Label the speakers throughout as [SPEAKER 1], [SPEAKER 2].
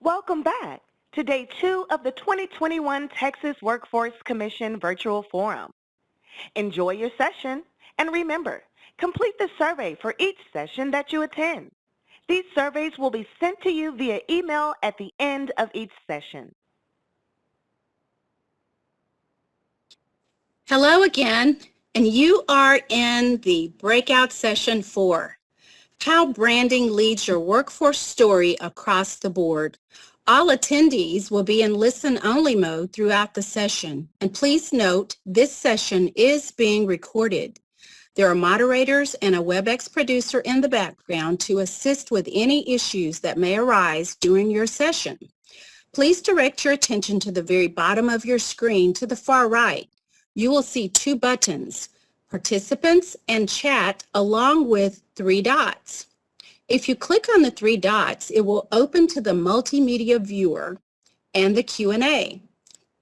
[SPEAKER 1] Welcome back to Day 2 of the 2021 Texas Workforce Commission Virtual Forum. Enjoy your session, and remember, complete the survey for each session that you attend. These surveys will be sent to you via email at the end of each session.
[SPEAKER 2] Hello again, and you are in the breakout session 4, How Branding Leads Your Workforce Story Across the Board. All attendees will be in listen-only mode throughout the session, and please note this session is being recorded. There are moderators and a WebEx producer in the background to assist with any issues that may arise during your session. Please direct your attention to the very bottom of your screen to the far right. You will see 2 buttons, Participants and Chat, along with 3 dots. If you click on the 3 dots, it will open to the Multimedia Viewer and the Q&A.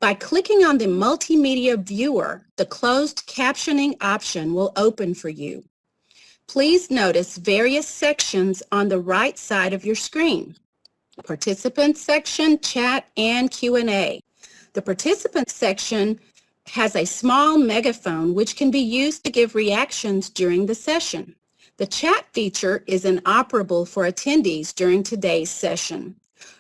[SPEAKER 2] By clicking on the Multimedia Viewer, the closed captioning option will open for you. Please notice various sections on the right side of your screen. Participants section, Chat, and Q&A. The Participants section has a small megaphone which can be used to give reactions during the session. The chat feature is inoperable for attendees during today's session.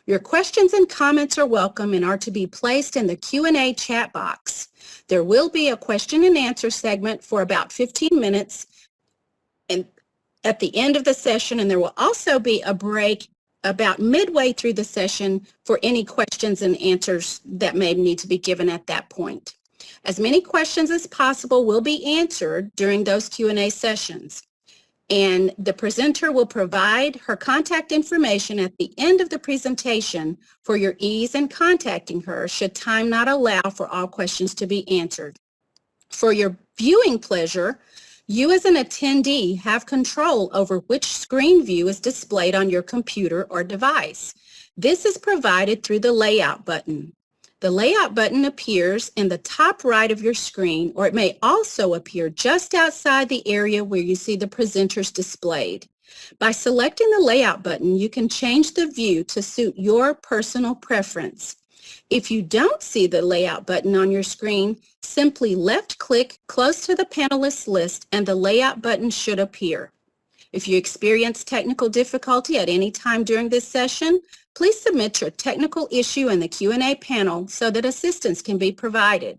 [SPEAKER 2] Your questions and comments are welcome and are to be placed in the Q&A chat box. There will be a question and answer segment for about 15 minutes at the end of the session, and there will also be a break about midway through the session for any questions and answers that may need to be given at that point. As many questions as possible will be answered during those Q&A sessions, and the presenter will provide her contact information at the end of the presentation for your ease in contacting her should time not allow for all questions to be answered. For your viewing pleasure, you as an attendee have control over which screen view is displayed on your computer or device. This is provided through the Layout button. The Layout button appears in the top right of your screen, or it may also appear just outside the area where you see the presenters displayed. By selecting the Layout button, you can change the view to suit your personal preference. If you don't see the Layout button on your screen, simply left-click close to the panelists list and the Layout button should appear. If you experience technical difficulty at any time during this session, please submit your technical issue in the Q&A panel so that assistance can be provided.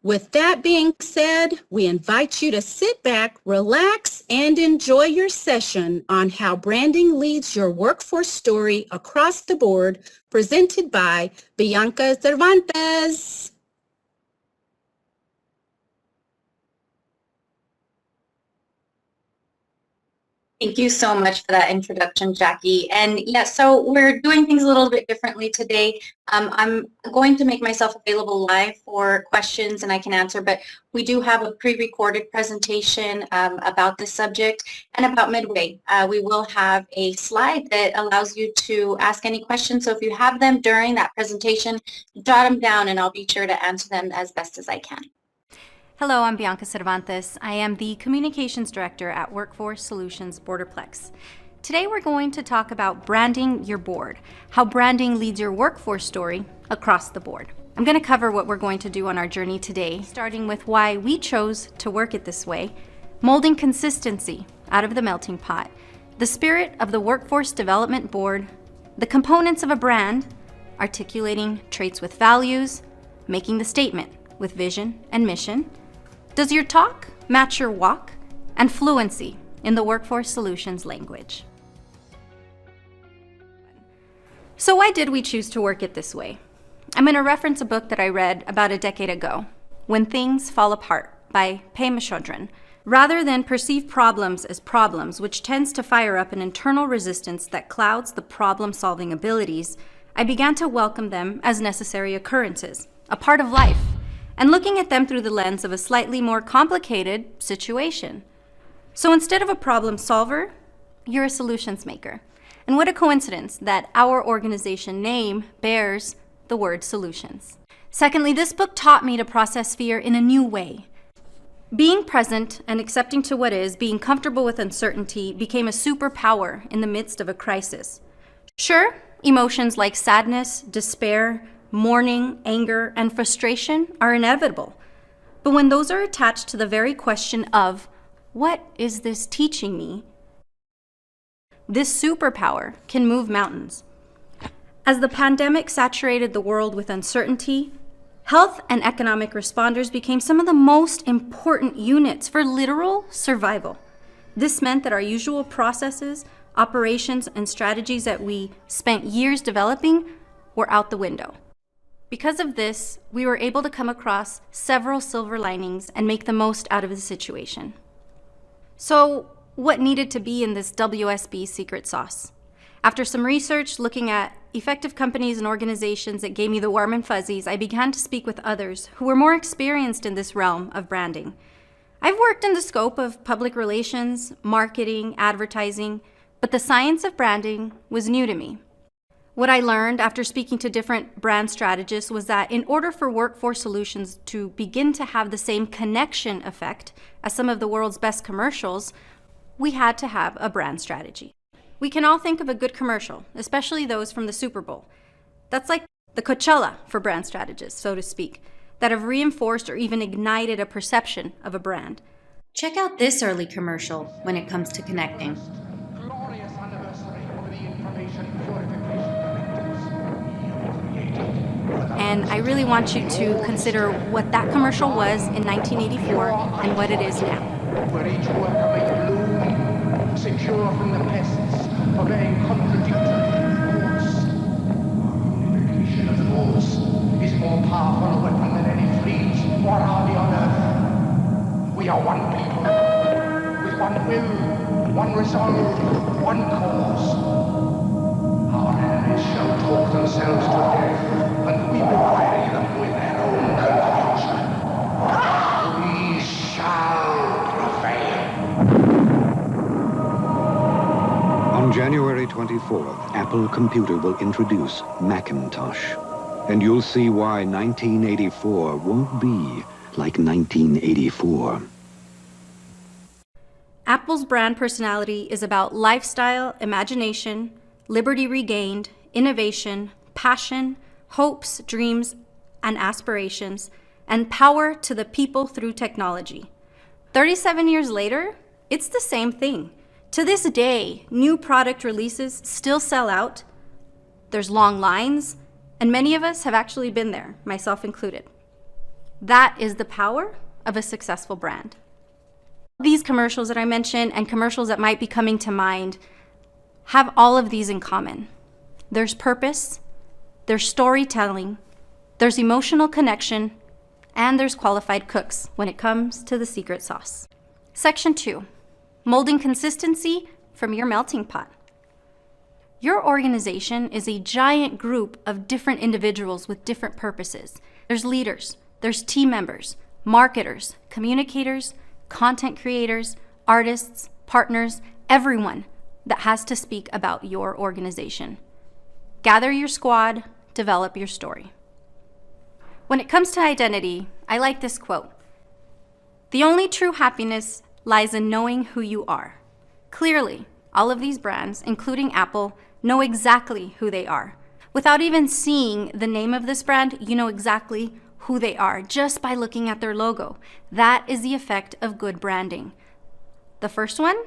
[SPEAKER 2] With that being said, we invite you to sit back, relax, and enjoy your session on how branding leads your workforce story across the board, presented by Bianca Cervantes.
[SPEAKER 3] Thank you so much for that introduction, Jackie. And yeah, so we're doing things a little bit differently today. I'm going to make myself available live for questions and I can answer, but we do have a pre-recorded presentation about this subject, and about midway, we will have a slide that allows you to ask any questions. So if you have them during that presentation, jot them down and I'll be sure to answer them as best as I can.
[SPEAKER 4] Hello, I'm Bianca Cervantes. I am the Communications Director at Workforce Solutions Borderplex. Today we're going to talk about branding your board, how branding leads your workforce story across the board. I'm going to cover what we're going to do on our journey today, starting with why we chose to work it this way, molding consistency out of the melting pot, the spirit of the Workforce Development Board, the components of a brand, articulating traits with values, making the statement with vision and mission, does your talk match your walk, and fluency in the Workforce Solutions language. So why did we choose to work it this way? I'm going to reference a book that I read about a decade ago, When Things Fall Apart by Pema Chodron. Rather than perceive problems as problems, which tends to fire up an internal resistance that clouds the problem-solving abilities, I began to welcome them as necessary occurrences, a part of life, and looking at them through the lens of a slightly more complicated situation. So instead of a problem solver, you're a solutions maker. And what a coincidence that our organization name bears the word solutions. Secondly, this book taught me to process fear in a new way. Being present and accepting to what is, being comfortable with uncertainty, became a superpower in the midst of a crisis. Sure, emotions like sadness, despair, mourning, anger, and frustration are inevitable. But when those are attached to the very question of, what is this teaching me? This superpower can move mountains. As the pandemic saturated the world with uncertainty, health and economic responders became some of the most important units for literal survival. This meant that our usual processes, operations, and strategies that we spent years developing were out the window. Because of this, we were able to come across several silver linings and make the most out of the situation. So, what needed to be in this WSB secret sauce? After some research looking at effective companies and organizations that gave me the warm and fuzzies, I began to speak with others who were more experienced in this realm of branding. I've worked in the scope of public relations, marketing, advertising, but the science of branding was new to me. What I learned after speaking to different brand strategists was that in order for workforce solutions to begin to have the same connection effect as some of the world's best commercials, we had to have a brand strategy. We can all think of a good commercial, especially those from the Super Bowl. That's like the Coachella for brand strategists, so to speak, that have reinforced or even ignited a perception of a brand.
[SPEAKER 5] Check out this early commercial when it comes to connecting.
[SPEAKER 6] Glorious anniversary of the information purification directives.
[SPEAKER 4] And I really want you to consider what that commercial was in 1984 and what it is now.
[SPEAKER 6] Where each worker may bloom, secure from the pests, obeying contradictory laws. Unification of laws is more powerful a weapon than any fleet or army on earth. We are one people, with one will, one resolve, one cause. Our enemies shall talk themselves to death, and we will bury them with their own confusion. We shall prevail.
[SPEAKER 7] On January 24th, Apple Computer will introduce Macintosh. And you'll see why 1984 won't be like 1984.
[SPEAKER 4] Apple's brand personality is about lifestyle, imagination, liberty regained, innovation, passion, hopes, dreams, and aspirations, and power to the people through technology. 37 years later, it's the same thing. To this day, new product releases still sell out. There's long lines, and many of us have actually been there, myself included. That is the power of a successful brand. These commercials that I mentioned and commercials that might be coming to mind have all of these in common. There's purpose, there's storytelling, there's emotional connection, and there's qualified cooks when it comes to the secret sauce. Section 2, molding consistency from your melting pot. Your organization is a giant group of different individuals with different purposes. There's leaders, there's team members, marketers, communicators, content creators, artists, partners, everyone that has to speak about your organization. Gather your squad, develop your story. When it comes to identity, I like this quote. The only true happiness lies in knowing who you are. Clearly, all of these brands, including Apple, know exactly who they are. Without even seeing the name of this brand, you know exactly who they are just by looking at their logo. That is the effect of good branding. The first one,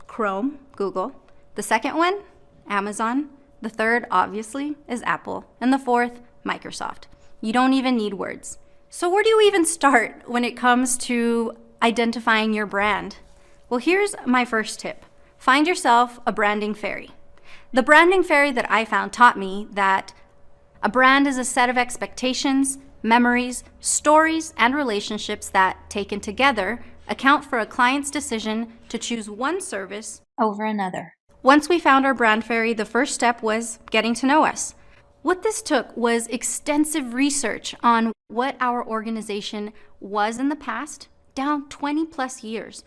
[SPEAKER 4] Chrome, Google. The second one, Amazon. The third, obviously, is Apple. And the fourth, Microsoft. You don't even need words. So where do you even start when it comes to identifying your brand? Well, here's my first tip. Find yourself a branding fairy. The branding fairy that I found taught me that a brand is a set of expectations, memories, stories, and relationships that, taken together, account for a client's decision to choose one service
[SPEAKER 5] Over another.
[SPEAKER 4] Once we found our brand fairy, the first step was getting to know us. What this took was extensive research on what our organization was in the past, down 20 plus years.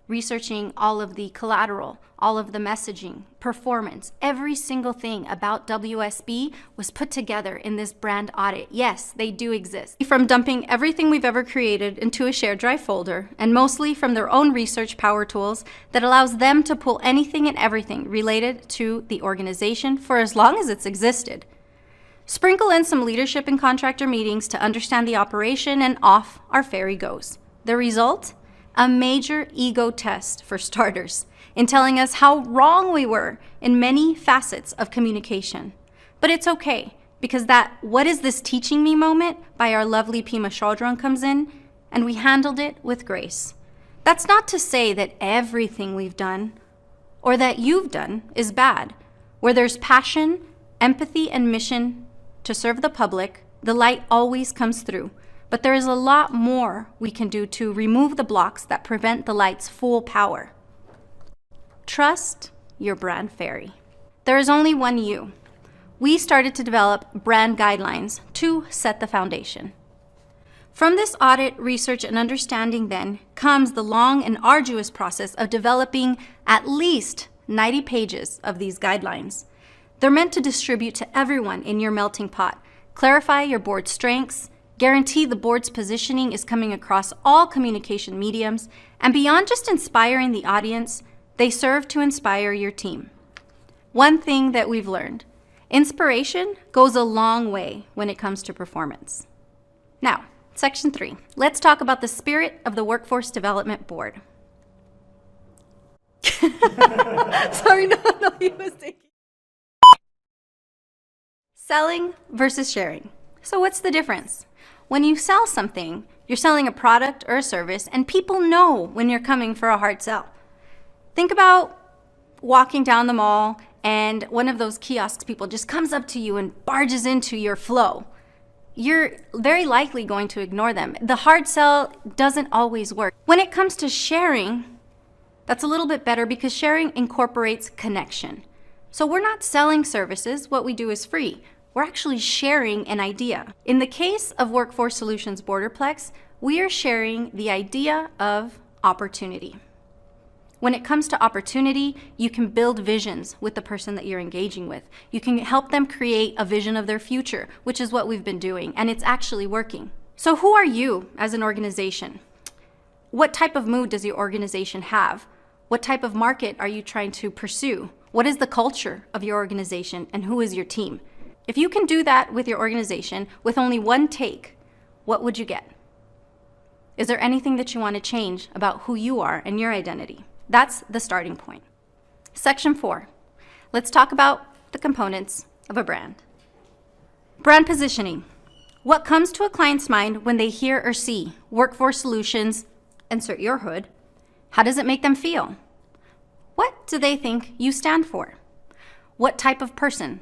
[SPEAKER 4] researching all of the collateral, all of the messaging, performance, every single thing about WSB was put together in this brand audit. Yes, they do exist. From dumping everything we've ever created into a shared drive folder, and mostly from their own research power tools that allows them to pull anything and everything related to the organization for as long as it's existed. Sprinkle in some leadership and contractor meetings to understand the operation, and off our ferry goes. The result? A major ego test for starters, in telling us how wrong we were in many facets of communication. But it's okay, because that "what is this teaching me" moment by our lovely Pima Chaudron comes in, and we handled it with grace. That's not to say that everything we've done, or that you've done, is bad. Where there's passion, empathy, and mission to serve the public, the light always comes through. But there is a lot more we can do to remove the blocks that prevent the light's full power. Trust your brand fairy. There is only one you. We started to develop brand guidelines to set the foundation. From this audit, research, and understanding then comes the long and arduous process of developing at least 90 pages of these guidelines. They're meant to distribute to everyone in your melting pot, clarify your board's strengths, guarantee the board's positioning is coming across all communication mediums, and beyond just inspiring the audience, they serve to inspire your team. One thing that we've learned: inspiration goes a long way when it comes to performance. Now, Section 3. Let's talk about the spirit of the Workforce Development Board. Sorry, no, he was taking. Selling versus sharing. So what's the difference? When you sell something, you're selling a product or a service, and people know when you're coming for a hard sell. Think about walking down the mall and one of those kiosks people just comes up to you and barges into your flow. You're very likely going to ignore them. The hard sell doesn't always work. When it comes to sharing, that's a little bit better because sharing incorporates connection. So we're not selling services. What we do is free. We're actually sharing an idea. In the case of Workforce Solutions Borderplex, we are sharing the idea of opportunity. When it comes to opportunity, you can build visions with the person that you're engaging with. You can help them create a vision of their future, which is what we've been doing, and it's actually working. So who are you as an organization? What type of mood does your organization have? What type of market are you trying to pursue? What is the culture of your organization, and who is your team? If you can do that with your organization with only one take, what would you get? Is there anything that you want to change about who you are and your identity? That's the starting point. Section 4. Let's talk about the components of a brand. Brand positioning. What comes to a client's mind when they hear or see Workforce Solutions, insert your hood? How does it make them feel? What do they think you stand for? What type of person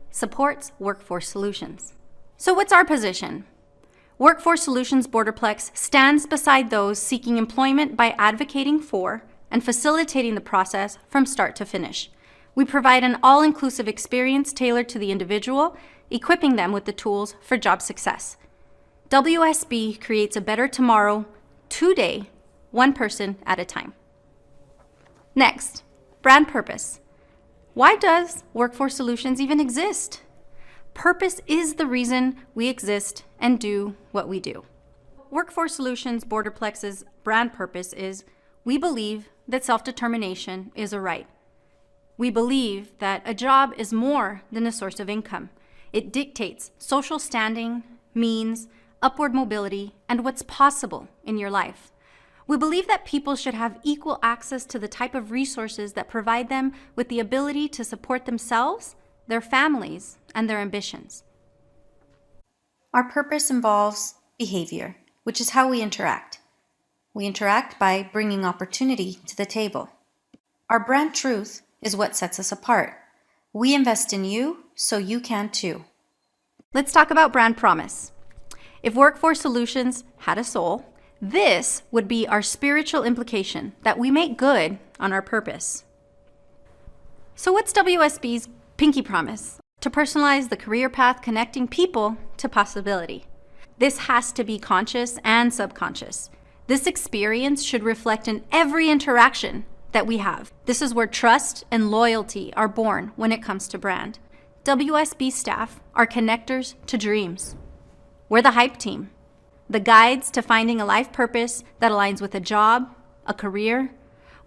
[SPEAKER 4] supports Workforce Solutions? So what's our position? Workforce Solutions Borderplex stands beside those seeking employment by advocating for and facilitating the process from start to finish. We provide an all-inclusive experience tailored to the individual, equipping them with the tools for job success. WSB creates a better tomorrow, today, one person at a time. Next, brand purpose. Why does Workforce Solutions even exist? Purpose is the reason we exist and do what we do. Workforce Solutions Borderplex's brand purpose is: we believe that self-determination is a right. We believe that a job is more than a source of income. It dictates social standing, means, upward mobility, and what's possible in your life. We believe that people should have equal access to the type of resources that provide them with the ability to support themselves, their families, and their ambitions.
[SPEAKER 5] Our purpose involves behavior, which is how we interact. We interact by bringing opportunity to the table. Our brand truth is what sets us apart. We invest in you so you can too.
[SPEAKER 4] Let's talk about brand promise. If Workforce Solutions had a soul, this would be our spiritual implication that we make good on our purpose. So what's WSB's pinky promise? To personalize the career path connecting people to possibility. This has to be conscious and subconscious. This experience should reflect in every interaction that we have. This is where trust and loyalty are born when it comes to brand. WSB staff are connectors to dreams. We're the hype team, the guides to finding a life purpose that aligns with a job, a career.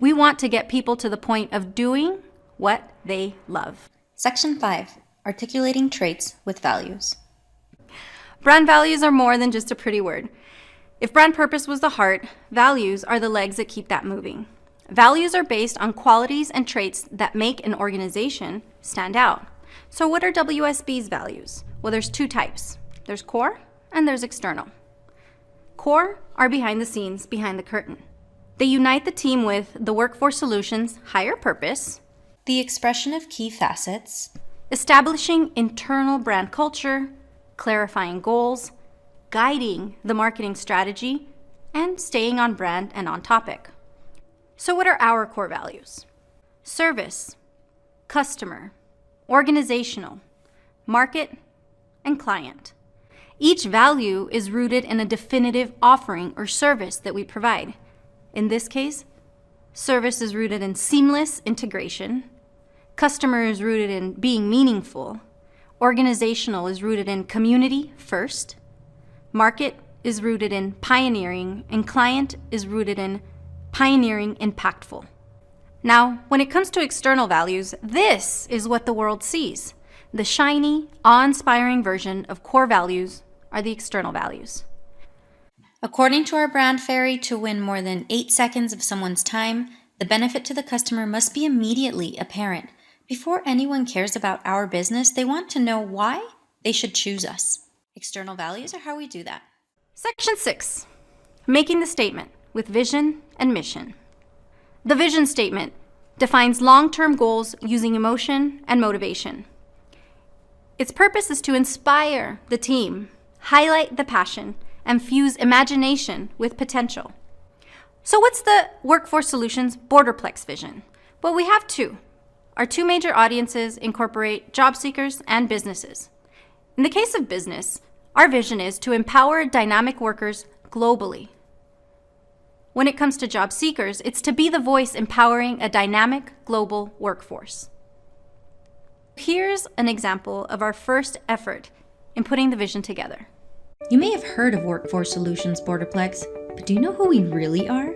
[SPEAKER 4] We want to get people to the point of doing what they love.
[SPEAKER 5] Section 5. Articulating traits with values.
[SPEAKER 4] Brand values are more than just a pretty word. If brand purpose was the heart, values are the legs that keep that moving. Values are based on qualities and traits that make an organization stand out. So what are WSB's values? Well, there's two types. There's core and there's external. Core are behind the scenes, behind the curtain. They unite the team with the workforce solutions higher purpose,
[SPEAKER 5] The expression of key facets,
[SPEAKER 4] establishing internal brand culture, clarifying goals, guiding the marketing strategy, and staying on brand and on topic. So what are our core values? Service, customer, organizational, market, and client. Each value is rooted in a definitive offering or service that we provide. In this case, service is rooted in seamless integration, customer is rooted in being meaningful, organizational is rooted in community first, market is rooted in pioneering, and client is rooted in pioneering impactful. Now, when it comes to external values, this is what the world sees. The shiny, awe-inspiring version of core values are the external values.
[SPEAKER 5] According to our brand fairy, to win more than 8 seconds of someone's time, the benefit to the customer must be immediately apparent. Before anyone cares about our business, they want to know why they should choose us. External values are how we do that.
[SPEAKER 4] Section 6, making the statement with vision and mission. The vision statement defines long-term goals using emotion and motivation. Its purpose is to inspire the team, highlight the passion, and fuse imagination with potential. So what's the Workforce Solutions Borderplex vision? Well, we have two. Our two major audiences incorporate job seekers and businesses. In the case of business, our vision is to empower dynamic workers globally. When it comes to job seekers, it's to be the voice empowering a dynamic global workforce. Here's an example of our first effort in putting the vision together.
[SPEAKER 5] You may have heard of Workforce Solutions Borderplex, but do you know who we really are?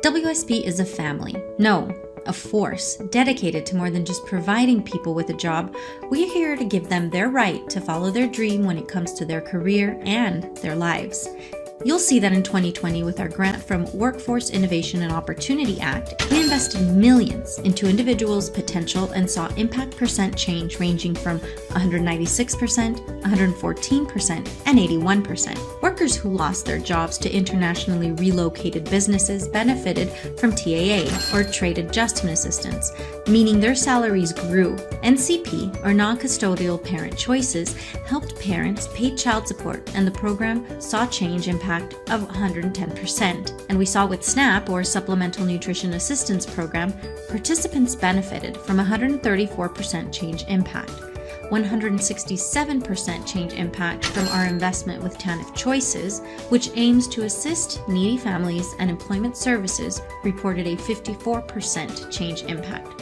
[SPEAKER 5] WSB is a family. No, a force dedicated to more than just providing people with a job. We're here to give them their right to follow their dream when it comes to their career and their lives. You'll see that in 2020 with our grant from Workforce Innovation and Opportunity Act, we invested millions into individuals' potential and saw impact percent change ranging from 196%, 114%, and 81%. Workers who lost their jobs to internationally relocated businesses benefited from TAA, or Trade Adjustment Assistance, meaning their salaries grew. NCP, or Non-Custodial Parent Choices, helped parents pay child support, and the program saw change impact of 110%. And we saw with SNAP, or Supplemental Nutrition Assistance Program, participants benefited from 134% change impact, 167% change impact from our investment with TANF Choices, which aims to assist needy families, and Employment Services reported a 54% change impact.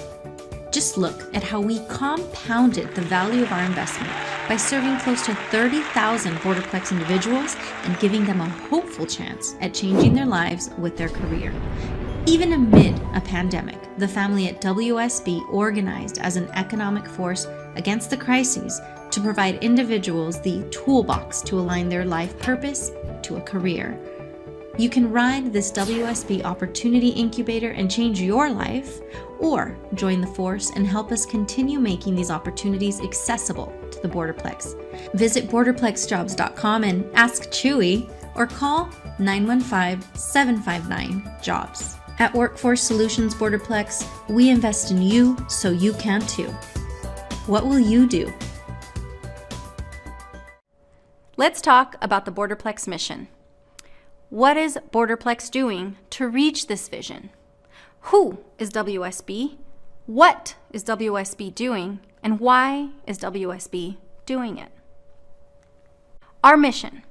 [SPEAKER 5] Just look at how we compounded the value of our investment by serving close to 30,000 Borderplex individuals and giving them a hopeful chance at changing their lives with their career. Even amid a pandemic, the family at WSB organized as an economic force against the crises to provide individuals the toolbox to align their life purpose to a career. You can ride this WSB Opportunity Incubator and change your life, or join the force and help us continue making these opportunities accessible to the Borderplex. Visit borderplexjobs.com and ask Chewy, or call 915-759-JOBS. At Workforce Solutions Borderplex, we invest in you so you can too. What will you do?
[SPEAKER 4] Let's talk about the Borderplex mission. What is Borderplex doing to reach this vision? Who is WSB? What is WSB doing? And why is WSB doing it? Our mission: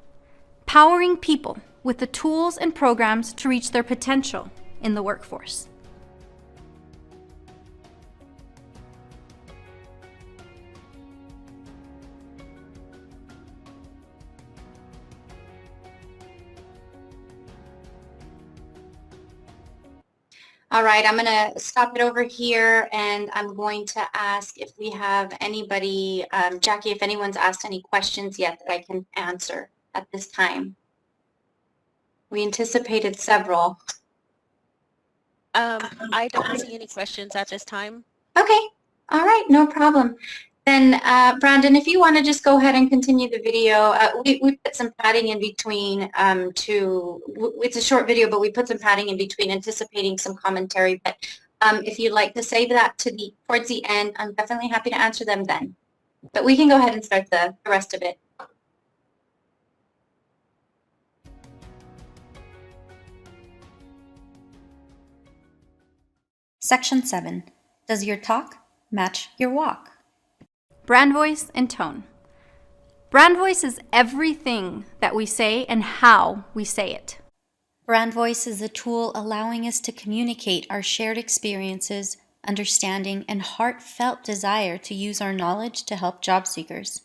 [SPEAKER 4] powering people with the tools and programs to reach their potential in the workforce.
[SPEAKER 3] All right, I'm going to stop it over here, and I'm going to ask if we have anybody, Jackie, if anyone's asked any questions yet that I can answer at this time. We anticipated several.
[SPEAKER 8] I don't see any questions at this time.
[SPEAKER 3] Okay, all right, no problem. Then, Brandon, if you want to just go ahead and continue the video, we put some padding in between it's a short video, but we put some padding in between anticipating some commentary. But if you'd like to save that towards the end, I'm definitely happy to answer them then. But we can go ahead and start the rest of it.
[SPEAKER 5] Section 7. Does your talk match your walk?
[SPEAKER 4] Brand voice and tone. Brand voice is everything that we say and how we say it.
[SPEAKER 5] Brand voice is a tool allowing us to communicate our shared experiences, understanding, and heartfelt desire to use our knowledge to help job seekers.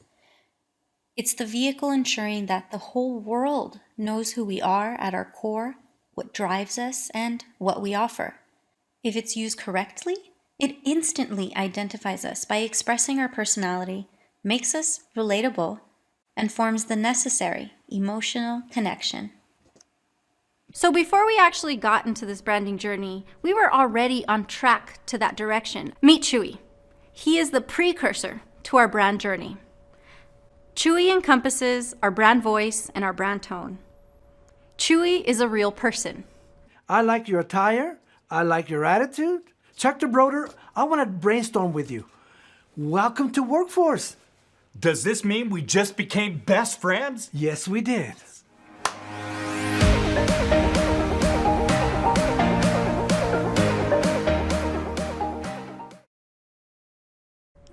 [SPEAKER 5] It's the vehicle ensuring that the whole world knows who we are at our core, what drives us, and what we offer. If it's used correctly, it instantly identifies us by expressing our personality, makes us relatable, and forms the necessary emotional connection.
[SPEAKER 4] So before we actually got into this branding journey, we were already on track to that direction. Meet Chewy. He is the precursor to our brand journey. Chewy encompasses our brand voice and our brand tone. Chewy is a real person.
[SPEAKER 9] I like your attire. I like your attitude. Chuck the Broder, I want to brainstorm with you. Welcome to Workforce.
[SPEAKER 10] Does this mean we just became best friends?
[SPEAKER 9] Yes, we did.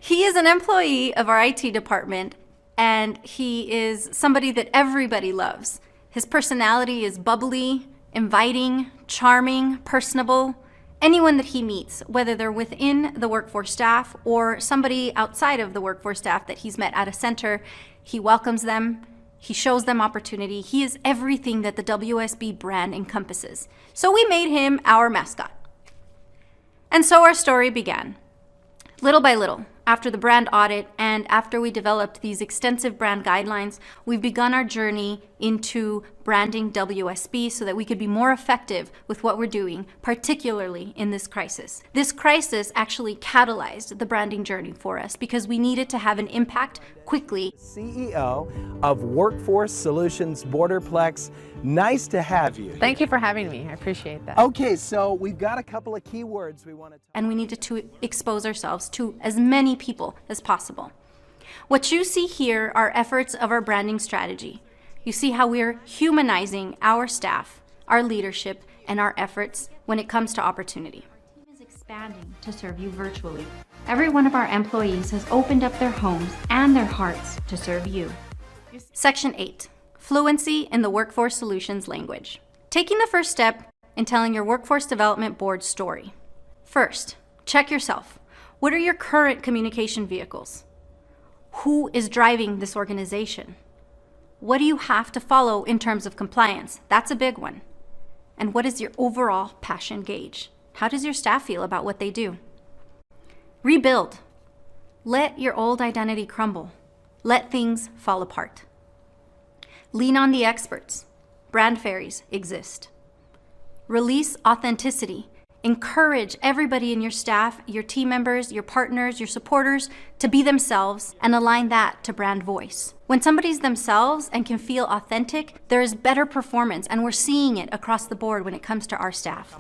[SPEAKER 4] He is an employee of our IT department, and he is somebody that everybody loves. His personality is bubbly, inviting, charming, personable. Anyone that he meets, whether they're within the workforce staff or somebody outside of the workforce staff that he's met at a center, he welcomes them, he shows them opportunity. He is everything that the WSB brand encompasses. So we made him our mascot. And so our story began. Little by little, after the brand audit and after we developed these extensive brand guidelines, we've begun our journey into branding WSB so that we could be more effective with what we're doing, particularly in this crisis. This crisis actually catalyzed the branding journey for us because we needed to have an impact quickly.
[SPEAKER 11] CEO of Workforce Solutions Borderplex. Nice to have you.
[SPEAKER 12] Thank you for having me. I appreciate that.
[SPEAKER 11] Okay, so we've got a couple of keywords we want to talk about.
[SPEAKER 4] And we needed to expose ourselves to as many people as possible. What you see here are efforts of our branding strategy. You see how we're humanizing our staff, our leadership, and our efforts when it comes to opportunity.
[SPEAKER 13] Our team is expanding to serve you virtually. Every one of our employees has opened up their homes and their hearts to serve you.
[SPEAKER 4] Section 8. Fluency in the Workforce Solutions language. Taking the first step in telling your Workforce Development Board story. First, check yourself. What are your current communication vehicles? Who is driving this organization? What do you have to follow in terms of compliance? That's a big one. And what is your overall passion gauge? How does your staff feel about what they do? Rebuild. Let your old identity crumble. Let things fall apart. Lean on the experts. Brand fairies exist. Release authenticity. Encourage everybody in your staff, your team members, your partners, your supporters to be themselves and align that to brand voice. When somebody's themselves and can feel authentic, there is better performance, and we're seeing it across the board when it comes to our staff.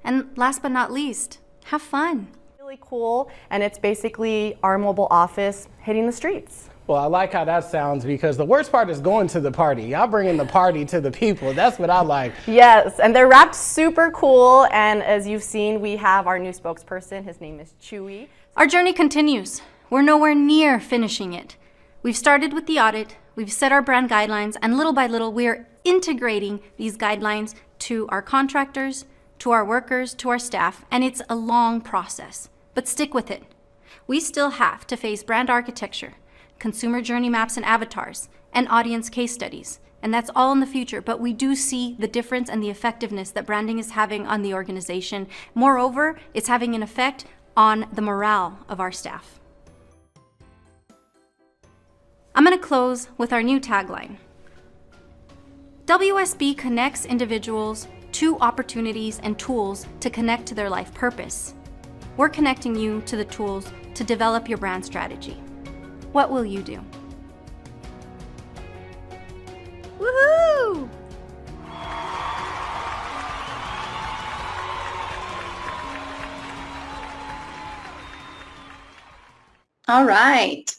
[SPEAKER 4] And last but not least, have fun.
[SPEAKER 14] Really cool, and it's basically our mobile office hitting the streets.
[SPEAKER 15] Well, I like how that sounds because the worst part is going to the party. Y'all bringing the party to the people. That's what I like.
[SPEAKER 14] Yes, and they're wrapped super cool, and as you've seen, we have our new spokesperson. His name is Chewy.
[SPEAKER 4] Our journey continues. We're nowhere near finishing it. We've started with the audit, we've set our brand guidelines, and little by little, we are integrating these guidelines to our contractors, to our workers, to our staff, and it's a long process, but stick with it. We still have to face brand architecture, consumer journey maps and avatars, and audience case studies, and that's all in the future, but we do see the difference and the effectiveness that branding is having on the organization. Moreover, it's having an effect on the morale of our staff. I'm going to close with our new tagline. WSB connects individuals to opportunities and tools to connect to their life purpose. We're connecting you to the tools to develop your brand strategy. What will you do? Woohoo!
[SPEAKER 3] All right.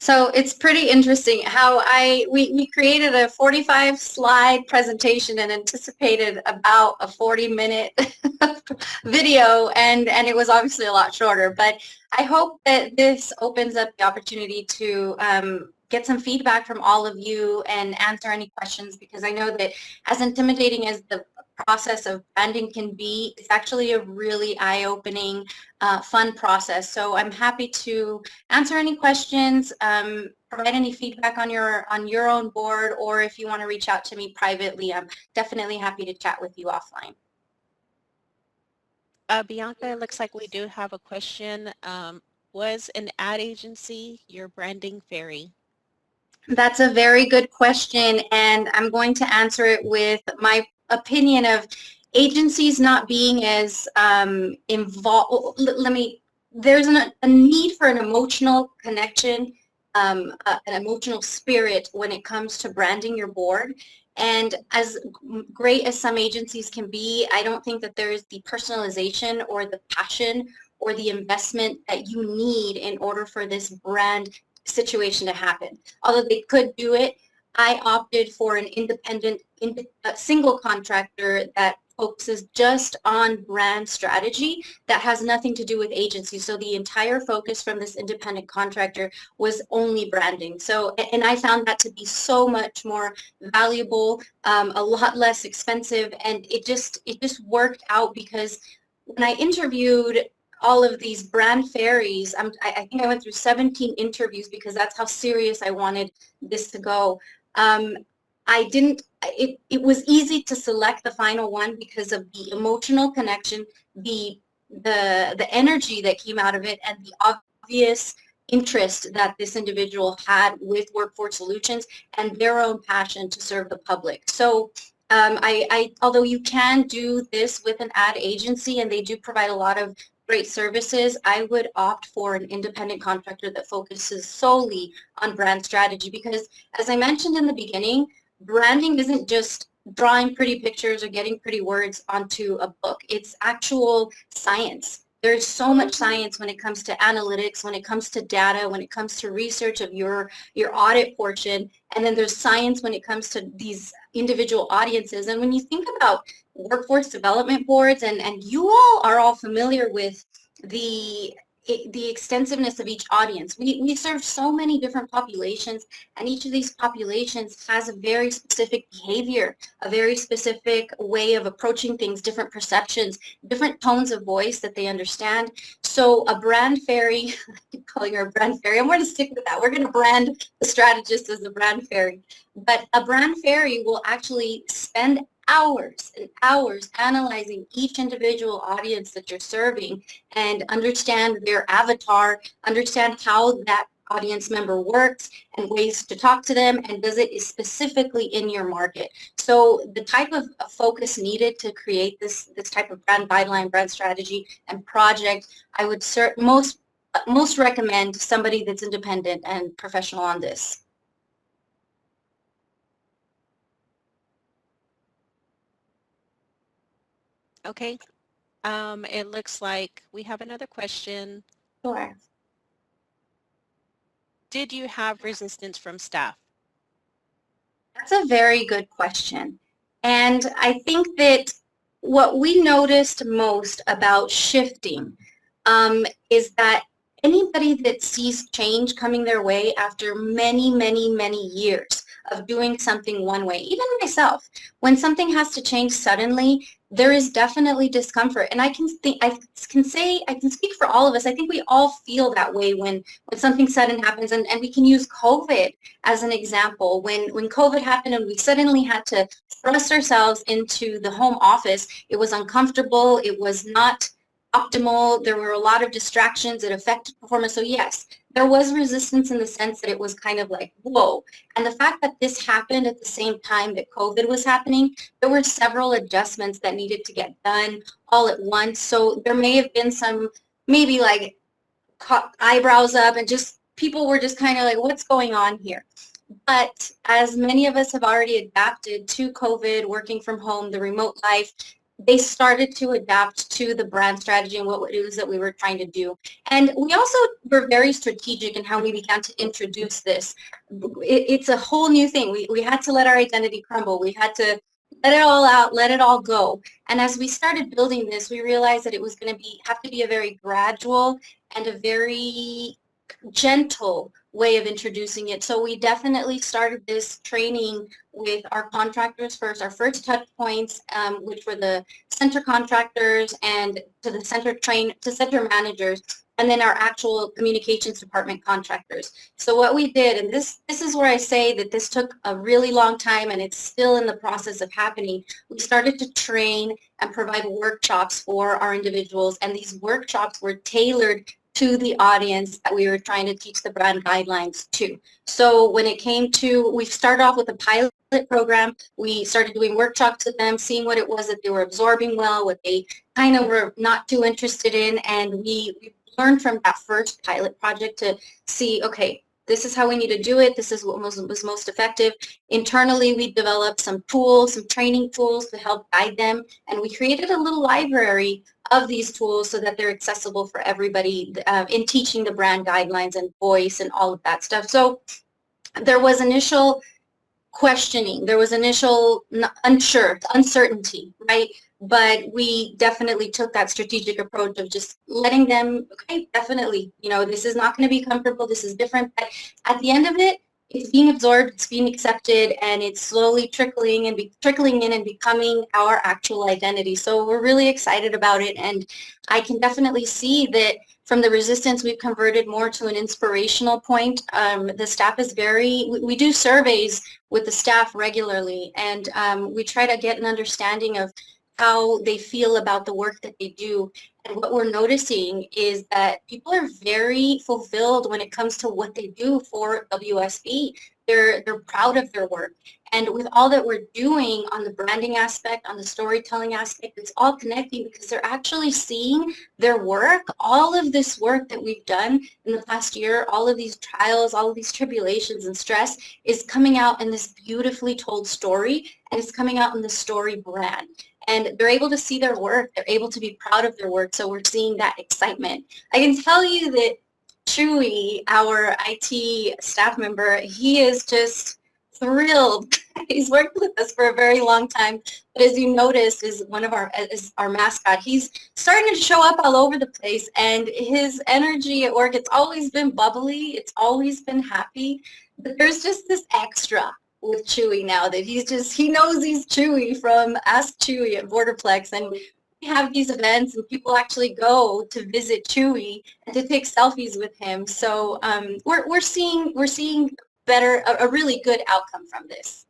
[SPEAKER 3] So it's pretty interesting how we created a 45 slide presentation and anticipated about a 40-minute video, and it was obviously a lot shorter, but I hope that this opens up the opportunity to get some feedback from all of you and answer any questions, because I know that as intimidating as the process of branding can be, it's actually a really eye-opening, fun process. So I'm happy to answer any questions, provide any feedback on your own board, or if you want to reach out to me privately, I'm definitely happy to chat with you offline.
[SPEAKER 8] Bianca, it looks like we do have a question. Was an ad agency your branding fairy?
[SPEAKER 3] That's a very good question, and I'm going to answer it with my opinion of agencies not being as involved. There's a need for an emotional connection, an emotional spirit when it comes to branding your board. And as great as some agencies can be, I don't think that there's the personalization or the passion or the investment that you need in order for this brand situation to happen. Although they could do it, I opted for an independent, single contractor that focuses just on brand strategy that has nothing to do with agency. So the entire focus from this independent contractor was only branding. So, and I found that to be so much more valuable, a lot less expensive, and it just worked out, because when I interviewed all of these brand fairies, I think I went through 17 interviews because that's how serious I wanted this to go. It was easy to select the final one because of the emotional connection, the energy that came out of it, and the obvious interest that this individual had with Workforce Solutions and their own passion to serve the public. So although you can do this with an ad agency and they do provide a lot of great services, I would opt for an independent contractor that focuses solely on brand strategy, because as I mentioned in the beginning, branding isn't just drawing pretty pictures or getting pretty words onto a book. It's actual science. There's so much science when it comes to analytics, when it comes to data, when it comes to research of your audit portion, and then there's science when it comes to these individual audiences. And when you think about workforce development boards, and you all are all familiar with the extensiveness of each audience. We serve so many different populations, and each of these populations has a very specific behavior, a very specific way of approaching things, different perceptions, different tones of voice that they understand. So a brand fairy, I keep calling her a brand fairy, I'm going to stick with that. We're going to brand the strategist as the brand fairy. But a brand fairy will actually spend hours and hours analyzing each individual audience that you're serving and understand their avatar, understand how that audience member works and ways to talk to them, and does it specifically in your market. So the type of focus needed to create this type of brand guideline, brand strategy, and project, I would most recommend somebody that's independent and professional on this.
[SPEAKER 8] Okay. It looks like we have another question.
[SPEAKER 3] Sure.
[SPEAKER 8] Did you have resistance from staff?
[SPEAKER 3] That's a very good question. And I think that what we noticed most about shifting is that anybody that sees change coming their way after many, many, many years of doing something one way. Even myself, when something has to change suddenly, there is definitely discomfort. And I can speak for all of us. I think we all feel that way when something sudden happens, and we can use COVID as an example. When COVID happened and we suddenly had to thrust ourselves into the home office, it was uncomfortable, it was not optimal, there were a lot of distractions, it affected performance. So yes, there was resistance in the sense that it was kind of like, whoa. And the fact that this happened at the same time that COVID was happening, there were several adjustments that needed to get done all at once. So there may have been some, maybe like eyebrows up, and just people were just kind of like, what's going on here? But as many of us have already adapted to COVID, working from home, the remote life, they started to adapt to the brand strategy and what it was that we were trying to do. And we also were very strategic in how we began to introduce this. It's a whole new thing. We had to let our identity crumble. We had to let it all out, let it all go. And as we started building this, we realized that it was going to have to be a very gradual and a very gentle way of introducing it. So we definitely started this training with our contractors first, our first touch points, which were the center contractors and to the center managers, and then our actual communications department contractors. So what we did, and this is where I say that this took a really long time and it's still in the process of happening, we started to train and provide workshops for our individuals, and these workshops were tailored to the audience that we were trying to teach the brand guidelines to. So when it came to, we started off with a pilot program. We started doing workshops with them, seeing what it was that they were absorbing well, what they kind of were not too interested in, and we learned from that first pilot project to see, okay, this is how we need to do it. This is what was most effective. Internally, we developed some tools, some training tools to help guide them, and we created a little library of these tools so that they're accessible for everybody in teaching the brand guidelines and voice and all of that stuff. So there was initial questioning, there was initial uncertainty, right? But we definitely took that strategic approach of just letting them, okay, definitely, this is not going to be comfortable, this is different, but at the end of it, it's being absorbed, it's being accepted, and it's slowly trickling in and becoming our actual identity. So we're really excited about it, and I can definitely see that from the resistance, we've converted more to an inspirational point. The staff is we do surveys with the staff regularly, and we try to get an understanding of how they feel about the work that they do. And what we're noticing is that people are very fulfilled when it comes to what they do for WSB. They're proud of their work. And with all that we're doing on the branding aspect, on the storytelling aspect, it's all connecting because they're actually seeing their work, all of this work that we've done in the past year, all of these trials, all of these tribulations and stress is coming out in this beautifully told story, and it's coming out in the story brand. And they're able to see their work, they're able to be proud of their work, so we're seeing that excitement. I can tell you that Chewy, our IT staff member, he is just thrilled. He's worked with us for a very long time, but as you noticed, is our mascot. He's starting to show up all over the place, and his energy at work, it's always been bubbly, it's always been happy, but there's just this extra with Chewy now that he knows he's Chewy from Ask Chewy at Borderplex, and we have these events and people actually go to visit Chewy and to take selfies with him. So we're seeing a really good outcome from this.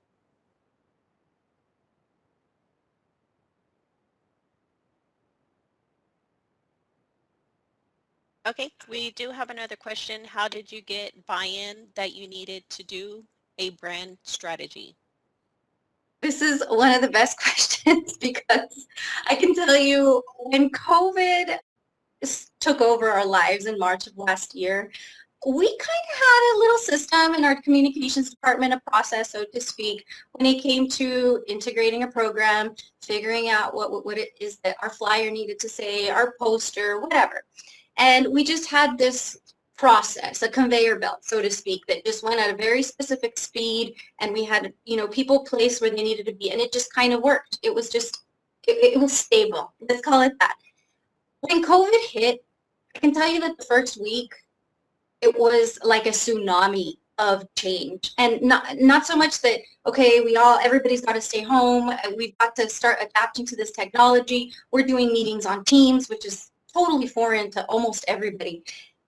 [SPEAKER 8] Okay, we do have another question. How did you get buy-in that you needed to do a brand strategy?
[SPEAKER 3] This is one of the best questions because I can tell you when COVID took over our lives in March of last year, we kind of had a little system in our communications department, a process, so to speak, when it came to integrating a program, figuring out what it is that our flyer needed to say, our poster, whatever. And we just had this process, a conveyor belt, so to speak, that just went at a very specific speed, and we had, people placed where they needed to be, and it just kind of worked. It was just, it was stable. Let's call it that. When COVID hit, I can tell you that the first week, it was like a tsunami of change. And not so much that, okay, everybody's got to stay home. We've got to start adapting to this technology. We're doing meetings on Teams, which is totally foreign to almost everybody.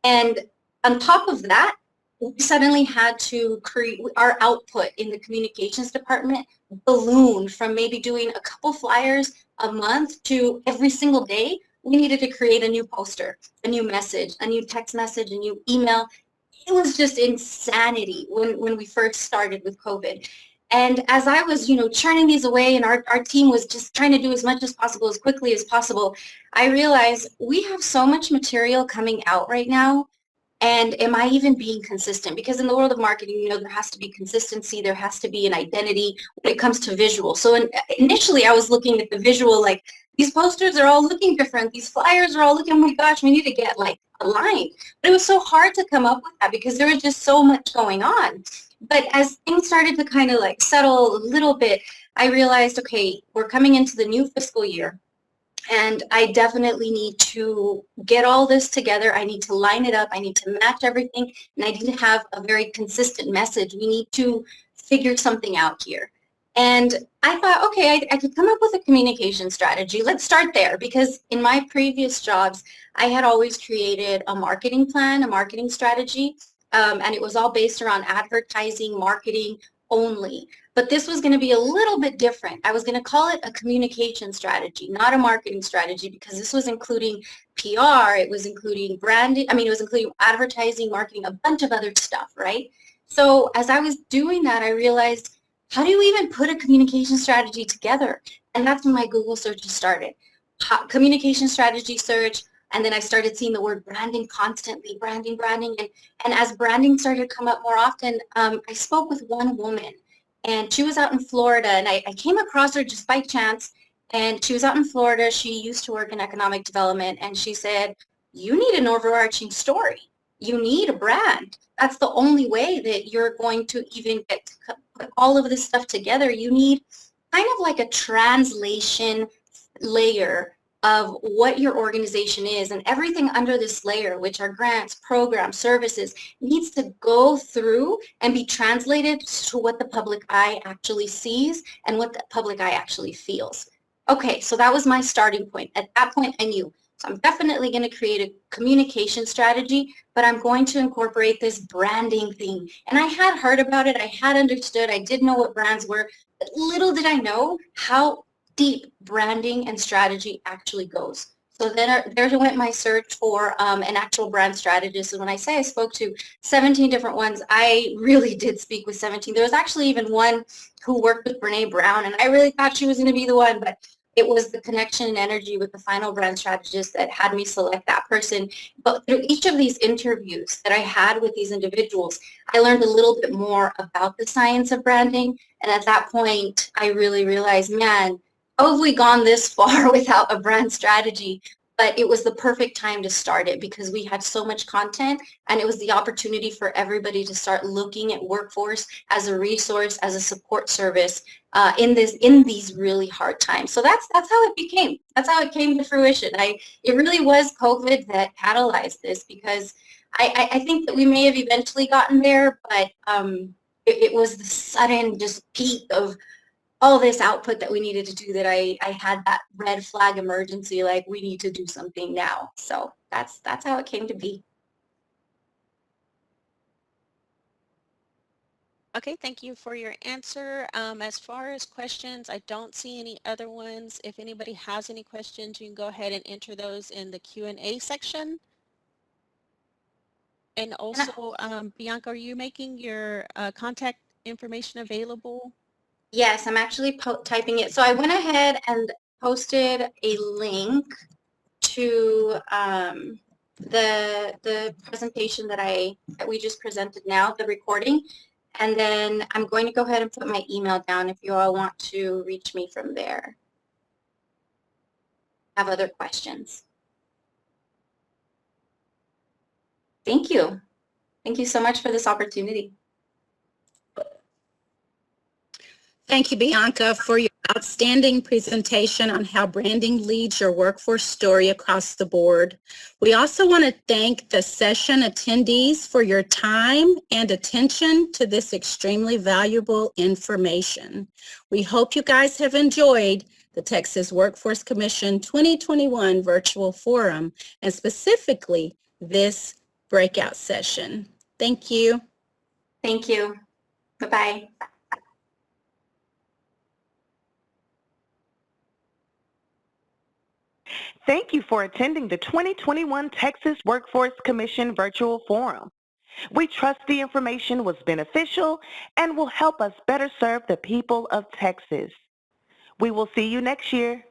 [SPEAKER 3] And on top of that, we suddenly had to create our output in the communications department ballooned from maybe doing a couple flyers a month to every single day. We needed to create a new poster, a new message, a new text message, a new email. It was just insanity when we first started with COVID. And as I was, churning these away and our team was just trying to do as much as possible, as quickly as possible, I realized we have so much material coming out right now. And am I even being consistent? Because in the world of marketing, there has to be consistency. There has to be an identity when it comes to visual. So initially I was looking at the visual, like these posters are all looking different. These flyers are all looking, oh my gosh, we need to get like aligned. But it was so hard to come up with that because there was just so much going on. But as things started to kind of like settle a little bit, I realized, okay, we're coming into the new fiscal year. And I definitely need to get all this together. I need to line it up. I need to match everything. And I need to have a very consistent message. We need to figure something out here. And I thought, okay, I could come up with a communication strategy. Let's start there, because in my previous jobs, I had always created a marketing plan, a marketing strategy, and it was all based around advertising, marketing only. But this was going to be a little bit different. I was going to call it a communication strategy, not a marketing strategy, because this was including PR, it was including branding, it was including advertising, marketing, a bunch of other stuff, right? So as I was doing that, I realized, how do you even put a communication strategy together? And that's when my Google searches started. Communication strategy search, and then I started seeing the word branding constantly, branding. And as branding started to come up more often, I spoke with one woman. And she was out in Florida, and I came across her just by chance, and she was out in Florida. She used to work in economic development, and she said, you need an overarching story. You need a brand. That's the only way that you're going to even get to put all of this stuff together. You need kind of like a translation layer of what your organization is, and everything under this layer, which are grants, programs, services, needs to go through and be translated to what the public eye actually sees and what the public eye actually feels. Okay, so that was my starting point. At that point, I knew. So I'm definitely going to create a communication strategy, but I'm going to incorporate this branding thing. And I had heard about it. I had understood. I did know what brands were. But little did I know how deep branding and strategy actually goes. So then there went my search for an actual brand strategist. And when I say I spoke to 17 different ones, I really did speak with 17. There was actually even one who worked with Brene Brown, and I really thought she was going to be the one, but it was the connection and energy with the final brand strategist that had me select that person. But through each of these interviews that I had with these individuals, I learned a little bit more about the science of branding. And at that point, I really realized, man, how have we gone this far without a brand strategy? But it was the perfect time to start it because we had so much content, and it was the opportunity for everybody to start looking at Workforce as a resource, as a support service in these really hard times. So that's how it became. That's how it came to fruition. It really was COVID that catalyzed this, because I think that we may have eventually gotten there, but it was the sudden just peak of all this output that we needed to do that I had that red flag emergency, like we need to do something now. So that's how it came to be.
[SPEAKER 8] Okay, thank you for your answer. As far as questions, I don't see any other ones. If anybody has any questions, you can go ahead and enter those in the Q&A section. And also, Bianca, are you making your contact information available?
[SPEAKER 3] Yes, I'm actually typing it. So I went ahead and posted a link to the presentation that we just presented now, the recording. And then I'm going to go ahead and put my email down if you all want to reach me from there. Have other questions. Thank you. Thank you so much for this opportunity.
[SPEAKER 2] Thank you, Bianca, for your outstanding presentation on how branding leads your workforce story across the board. We also want to thank the session attendees for your time and attention to this extremely valuable information. We hope you guys have enjoyed the Texas Workforce Commission 2021 Virtual Forum, and specifically this breakout session. Thank you.
[SPEAKER 3] Thank you. Bye-bye.
[SPEAKER 1] Thank you for attending the 2021 Texas Workforce Commission Virtual Forum. We trust the information was beneficial and will help us better serve the people of Texas. We will see you next year.